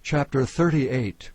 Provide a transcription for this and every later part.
Chapter 38.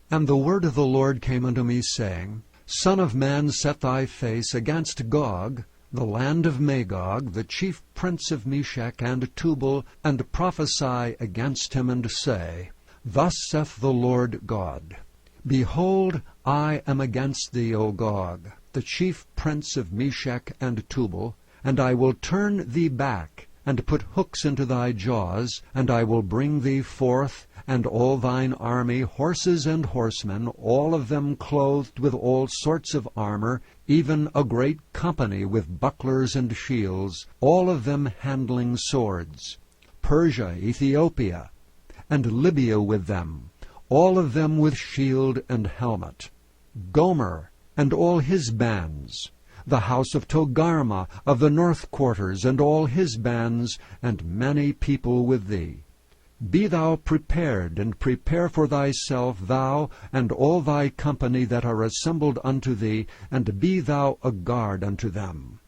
And the word of the Lord came unto me, saying, Son of man, set thy face against Gog, the land of Magog, the chief prince of Meshech and Tubal, and prophesy against him, and say, Thus saith the Lord God, Behold, I am against thee, O Gog, the chief prince of Meshech and Tubal, and I will turn thee back, and put hooks into thy jaws, and I will bring thee forth, and all thine army, horses and horsemen, all of them clothed with all sorts of armor, even a great company with bucklers and shields, all of them handling swords. Persia, Ethiopia, and Libya with them, all of them with shield and helmet. Gomer, and all his bands, the house of Togarmah of the north quarters, and all his bands, and many people with thee. Be thou prepared, and prepare for thyself, thou and all thy company that are assembled unto thee, and be thou a guard unto them.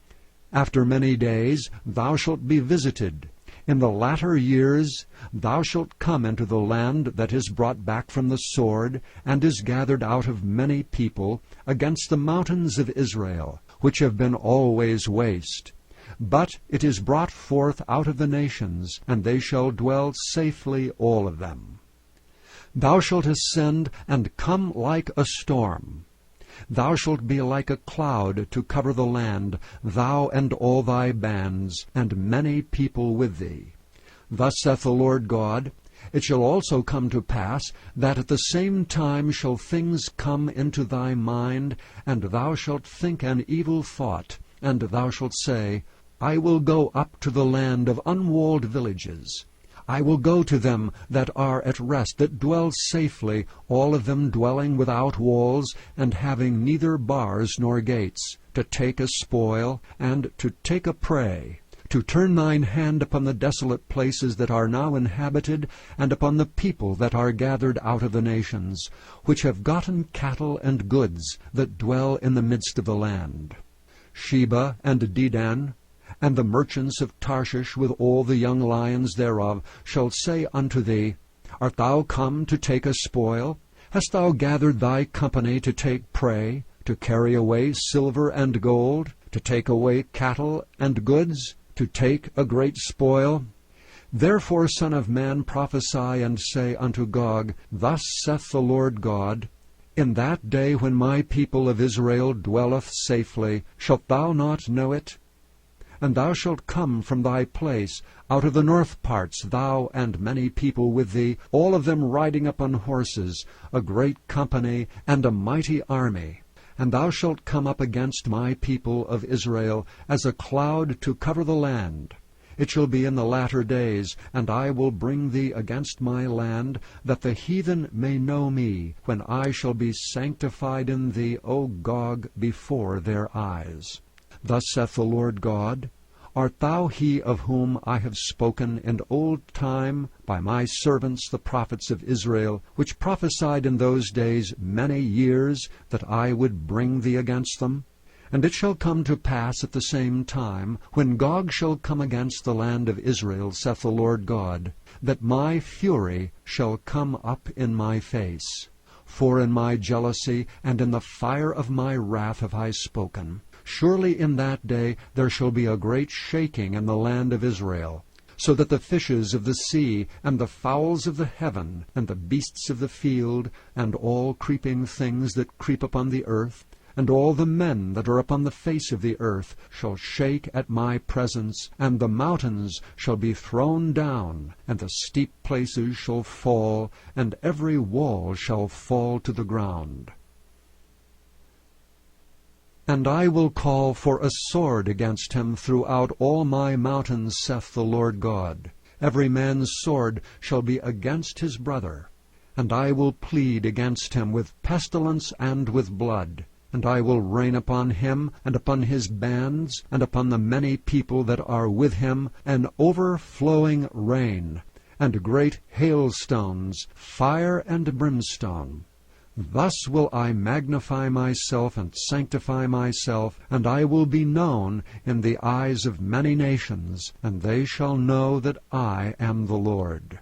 After many days thou shalt be visited. In the latter years thou shalt come into the land that is brought back from the sword, and is gathered out of many people, against the mountains of Israel, which have been always waste. But it is brought forth out of the nations, and they shall dwell safely all of them. Thou shalt ascend, and come like a storm. Thou shalt be like a cloud to cover the land, thou and all thy bands, and many people with thee. Thus saith the Lord God, It shall also come to pass, that at the same time shall things come into thy mind, and thou shalt think an evil thought, and thou shalt say, I will go up to the land of unwalled villages. I will go to them that are at rest, that dwell safely, all of them dwelling without walls, and having neither bars nor gates, to take a spoil, and to take a prey, to turn thine hand upon the desolate places that are now inhabited, and upon the people that are gathered out of the nations, which have gotten cattle and goods, that dwell in the midst of the land. Sheba and Dedan, and the merchants of Tarshish with all the young lions thereof shall say unto thee, Art thou come to take a spoil? Hast thou gathered thy company to take prey, to carry away silver and gold, to take away cattle and goods, to take a great spoil? Therefore, Son of man, prophesy, and say unto Gog, Thus saith the Lord God, In that day when my people of Israel dwelleth safely, shalt thou not know it? And thou shalt come from thy place, out of the north parts, thou and many people with thee, all of them riding upon horses, a great company, and a mighty army. And thou shalt come up against my people of Israel, as a cloud to cover the land. It shall be in the latter days, and I will bring thee against my land, that the heathen may know me, when I shall be sanctified in thee, O Gog, before their eyes. Thus saith the Lord God, Art thou he of whom I have spoken in old time by my servants the prophets of Israel, which prophesied in those days many years that I would bring thee against them? And it shall come to pass at the same time, when Gog shall come against the land of Israel, saith the Lord God, that my fury shall come up in my face. For in my jealousy and in the fire of my wrath have I spoken. Surely in that day there shall be a great shaking in the land of Israel, so that the fishes of the sea, and the fowls of the heaven, and the beasts of the field, and all creeping things that creep upon the earth, and all the men that are upon the face of the earth, shall shake at my presence, and the mountains shall be thrown down, and the steep places shall fall, and every wall shall fall to the ground. And I will call for a sword against him throughout all my mountains, saith the Lord God. Every man's sword shall be against his brother. And I will plead against him with pestilence and with blood. And I will rain upon him, and upon his bands, and upon the many people that are with him, an overflowing rain, and great hailstones, fire and brimstone. Thus will I magnify myself and sanctify myself, and I will be known in the eyes of many nations, and they shall know that I am the Lord.